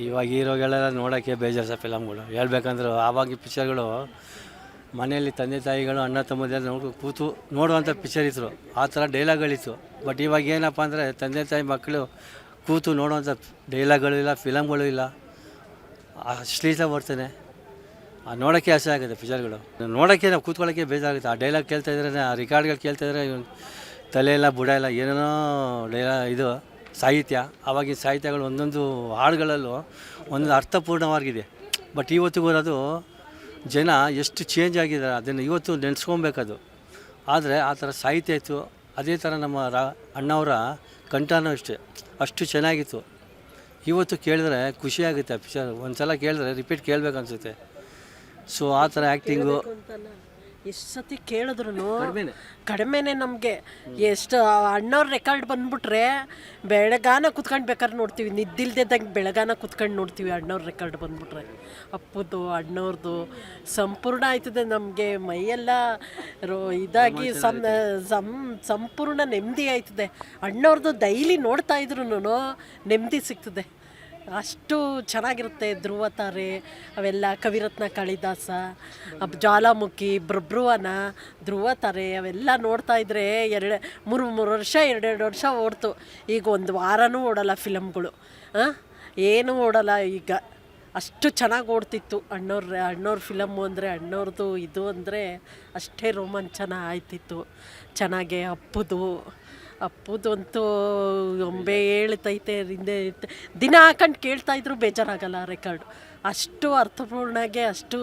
ಇವಾಗ ಹೀರೋಗಳೆಲ್ಲ ನೋಡೋಕ್ಕೆ ಬೇಜಾರು ಸರ್ ಫಿಲಮ್ಗಳು ಹೇಳ್ಬೇಕಂದ್ರೆ ಆವಾಗ ಪಿಕ್ಚರ್ಗಳು ಮನೆಯಲ್ಲಿ ತಂದೆ ತಾಯಿಗಳು ಅಣ್ಣ ತಮ್ಮದೆಲ್ಲ ಕೂತು ನೋಡುವಂಥ ಪಿಕ್ಚರ್ ಇತ್ತು, ಆ ಥರ ಡೈಲಾಗ್ಗಳಿತ್ತು. ಬಟ್ ಇವಾಗ ಏನಪ್ಪ ಅಂದರೆ ತಂದೆ ತಾಯಿ ಮಕ್ಕಳು ಕೂತು ನೋಡುವಂಥ ಡೈಲಾಗ್ಗಳು ಇಲ್ಲ, ಫಿಲಮ್ಗಳು ಇಲ್ಲ, ಅಶ್ಲೀಲ ಬರ್ತದೆ. ನೋಡೋಕ್ಕೆ ಆಸೆ ಆಗುತ್ತೆ ಪಿಕ್ಚರ್ಗಳು, ನೋಡೋಕ್ಕೆ ನಾವು ಕೂತ್ಕೊಳ್ಳೋಕ್ಕೆ ಬೇಜಾರಾಗುತ್ತೆ. ಆ ಡೈಲಾಗ್ ಕೇಳ್ತಾಯಿದ್ರೆ, ಆ ರೆಕಾರ್ಡ್ಗಳು ಕೇಳ್ತಾಯಿದ್ರೆ ತಲೆಯೆಲ್ಲ ಬುಡ ಇಲ್ಲ, ಏನೇನೋ ಇದು ಸಾಹಿತ್ಯ. ಆವಾಗಿನ ಸಾಹಿತ್ಯಗಳು ಒಂದೊಂದು ಹಾಡುಗಳಲ್ಲೂ ಒಂದೊಂದು ಅರ್ಥಪೂರ್ಣವಾಗಿದೆ. ಬಟ್ ಇವತ್ತಿಗೂ ಅದು ಜನ ಎಷ್ಟು ಚೇಂಜ್ ಆಗಿದ್ದಾರೆ ಅದನ್ನು ಇವತ್ತು ನೆನೆಸ್ಕೊಬೇಕದು. ಆದರೆ ಆ ಥರ ಸಾಹಿತ್ಯ ಇತ್ತು. ಅದೇ ಥರ ನಮ್ಮ ಅಣ್ಣವರ ಕಂಠನೂ ಅಷ್ಟು ಚೆನ್ನಾಗಿತ್ತು. ಇವತ್ತು ಕೇಳಿದ್ರೆ ಖುಷಿಯಾಗುತ್ತೆ ಆ ಪಿಕ್ಚರ್. ಒಂದು ಸಲ ಕೇಳಿದ್ರೆ ರಿಪೀಟ್ ಕೇಳಬೇಕನ್ಸುತ್ತೆ. ಸೊ ಆ ಥರ ಆ್ಯಕ್ಟಿಂಗು ಎಷ್ಟು ಸತಿ ಕೇಳಿದ್ರು ಕಡಿಮೆನೇ ನಮಗೆ. ಎಷ್ಟು ಅಣ್ಣವ್ರ ರೆಕಾರ್ಡ್ ಬಂದ್ಬಿಟ್ರೆ ಬೆಳಗಾನ ಕುತ್ಕೊಂಡು ಬೇಕಾದ್ರೆ ನೋಡ್ತೀವಿ, ನಿದ್ದಿಲ್ದಂಗೆ ಬೆಳಗಾನ ಕುತ್ಕೊಂಡು ನೋಡ್ತೀವಿ. ಅಣ್ಣವ್ರ ರೆಕಾರ್ಡ್ ಬಂದ್ಬಿಟ್ರೆ ಅಪ್ಪದು ಅಣ್ಣವ್ರದ್ದು ಸಂಪೂರ್ಣ ಆಯ್ತದೆ. ನಮಗೆ ಮೈಯೆಲ್ಲ ಇದಾಗಿ ಸಂಪೂರ್ಣ ನೆಮ್ಮದಿ ಆಯ್ತದೆ. ಅಣ್ಣವ್ರದ್ದು ಡೈಲಿ ನೋಡ್ತಾ ಇದ್ರು ನೆಮ್ಮದಿ ಸಿಗ್ತದೆ. ಅಷ್ಟು ಚೆನ್ನಾಗಿರುತ್ತೆ. ಧ್ರುವ ತಾರೆ ಅವೆಲ್ಲ, ಕವಿರತ್ನ ಕಾಳಿದಾಸ, ಜ್ವಾಲಾಮುಖಿ, ಬಬ್ರುವನ, ಧ್ರುವ ತಾರೆ ಅವೆಲ್ಲ ನೋಡ್ತಾಯಿದ್ರೆ ಮೂರು ವರ್ಷ 2 ವರ್ಷ ಓಡ್ತು. ಈಗ ಒಂದು ವಾರನೂ ಓಡಲ್ಲ ಫಿಲಮ್ಗಳು, ಏನೂ ಓಡಲ್ಲ ಈಗ. ಅಷ್ಟು ಚೆನ್ನಾಗಿ ಓಡ್ತಿತ್ತು ಅಣ್ಣವ್ರ ಫಿಲಮ್ಮು ಅಂದರೆ, ಅಣ್ಣವ್ರದ್ದು ಇದು ಅಂದರೆ ಅಷ್ಟೇ ರೋಮಾಂಚನ ಆಯ್ತಿತ್ತು. ಚೆನ್ನಾಗೆ ಅಪ್ಪುದಂತೂ ಒಂಬೆ ಹೇಳ್ತೈತೆ. ಹಿಂದೆ ದಿನ ಹಾಕೊಂಡು ಕೇಳ್ತಾಯಿದ್ರು ಬೇಜಾರಾಗಲ್ಲ ರೆಕಾರ್ಡು. ಅಷ್ಟು ಅರ್ಥಪೂರ್ಣಗೆ, ಅಷ್ಟು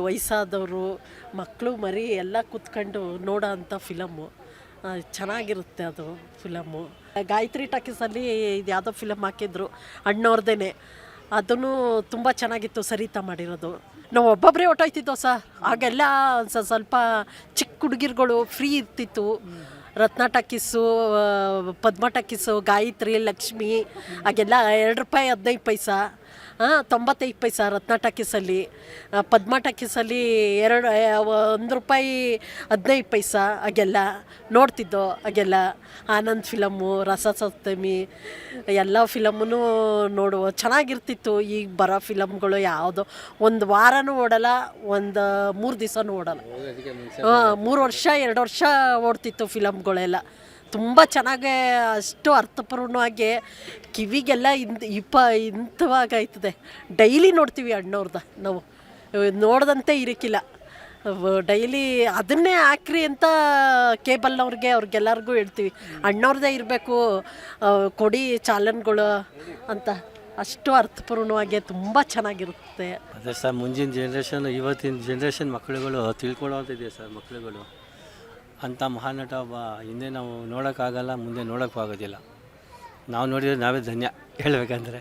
ವಯಸ್ಸಾದವರು ಮಕ್ಕಳು ಮರಿ ಎಲ್ಲ ಕೂತ್ಕೊಂಡು ನೋಡೋ ಅಂಥ ಫಿಲಮ್ಮು. ಚೆನ್ನಾಗಿರುತ್ತೆ ಅದು ಫಿಲಮ್ಮು. ಗಾಯತ್ರಿ ಟಾಕೀಸಲ್ಲಿ ಇದು ಯಾವುದೋ ಫಿಲಮ್ ಹಾಕಿದ್ರು ಅಣ್ಣವ್ರದ್ದೇ, ಅದೂ ತುಂಬ ಚೆನ್ನಾಗಿತ್ತು. ಸರಿತಾ ಮಾಡಿರೋದು. ನಾವು ಒಬ್ಬೊಬ್ಬರೇ ಹೊಟ್ಟೋಯ್ತಿದ್ದೋ ಆಗೆಲ್ಲ ಸ್ವಲ್ಪ ಚಿಕ್ಕ ಹುಡುಗಿರುಗಳು ಫ್ರೀ ಇರ್ತಿತ್ತು. ರತ್ನ ಟಾಕೀಸು, ಪದ್ಮ ಟಾಕೀಸು, ಗಾಯತ್ರಿ, ಲಕ್ಷ್ಮಿ ಹಾಗೆಲ್ಲ 2 ರೂಪಾಯಿ 15 ಪೈಸಾ, 95 ಪೈಸಾ ರತ್ನ ಟಾಕೀಸಲ್ಲಿ. ಪದ್ಮ ಟಾಕೀಸಲ್ಲಿ 1 ರೂಪಾಯಿ 15 ಪೈಸಾ ಹಾಗೆಲ್ಲ ನೋಡ್ತಿದ್ದೋ. ಹಾಗೆಲ್ಲ ಆನಂದ್ ಫಿಲಮ್ಮು, ರಸಸಪ್ತಮಿ ಎಲ್ಲ ಫಿಲಮ್ಮೂ ನೋಡುವ ಚೆನ್ನಾಗಿರ್ತಿತ್ತು. ಈಗ ಬರೋ ಫಿಲಮ್ಗಳು ಯಾವುದೋ ಒಂದು ವಾರನೂ ಓಡಲ್ಲ, ಒಂದು 3 ದಿವಸನೂ ಓಡಲ್ಲ. 3 ವರ್ಷ 2 ವರ್ಷ ಓಡ್ತಿತ್ತು ಫಿಲಮ್ಗಳೆಲ್ಲ. ತುಂಬ ಚೆನ್ನಾಗೇ, ಅಷ್ಟು ಅರ್ಥಪೂರ್ಣವಾಗಿ ಕಿವಿಗೆಲ್ಲ ಇಂಥವಾಗಾಯ್ತದೆ. ಡೈಲಿ ನೋಡ್ತೀವಿ ಅಣ್ಣವ್ರದ, ನಾವು ನೋಡ್ದಂತೆ ಇರಕ್ಕಿಲ್ಲ. ಡೈಲಿ ಅದನ್ನೇ ಹಾಕ್ರಿ ಅಂತ ಅವ್ರಿಗೆಲ್ಲರಿಗೂ ಹೇಳ್ತೀವಿ, ಅಣ್ಣವ್ರದ್ದೇ ಇರಬೇಕು ಕೊಡಿ ಚಾಲನ್ಗಳು ಅಂತ. ಅಷ್ಟು ಅರ್ಥಪೂರ್ಣವಾಗಿ ತುಂಬ ಚೆನ್ನಾಗಿರುತ್ತೆ. ಅದೇ ಸರ್, ಮುಂದಿನ ಜನ್ರೇಷನ್ ಇವತ್ತಿನ ಜನ್ರೇಷನ್ ಮಕ್ಕಳುಗಳು ತಿಳ್ಕೊಳ್ಳೋದಿದೆ ಸರ್. ಮಕ್ಕಳುಗಳು ಅಂಥ ಮಹಾನಟ ಒಬ್ಬ ಹಿಂದೆ ನಾವು ನೋಡೋಕ್ಕಾಗಲ್ಲ, ಮುಂದೆ ನೋಡೋಕ್ಕೂ ಆಗೋದಿಲ್ಲ. ನಾವು ನೋಡಿದರೆ ನಾವೇ ಧನ್ಯ ಹೇಳ್ಬೇಕಂದ್ರೆ.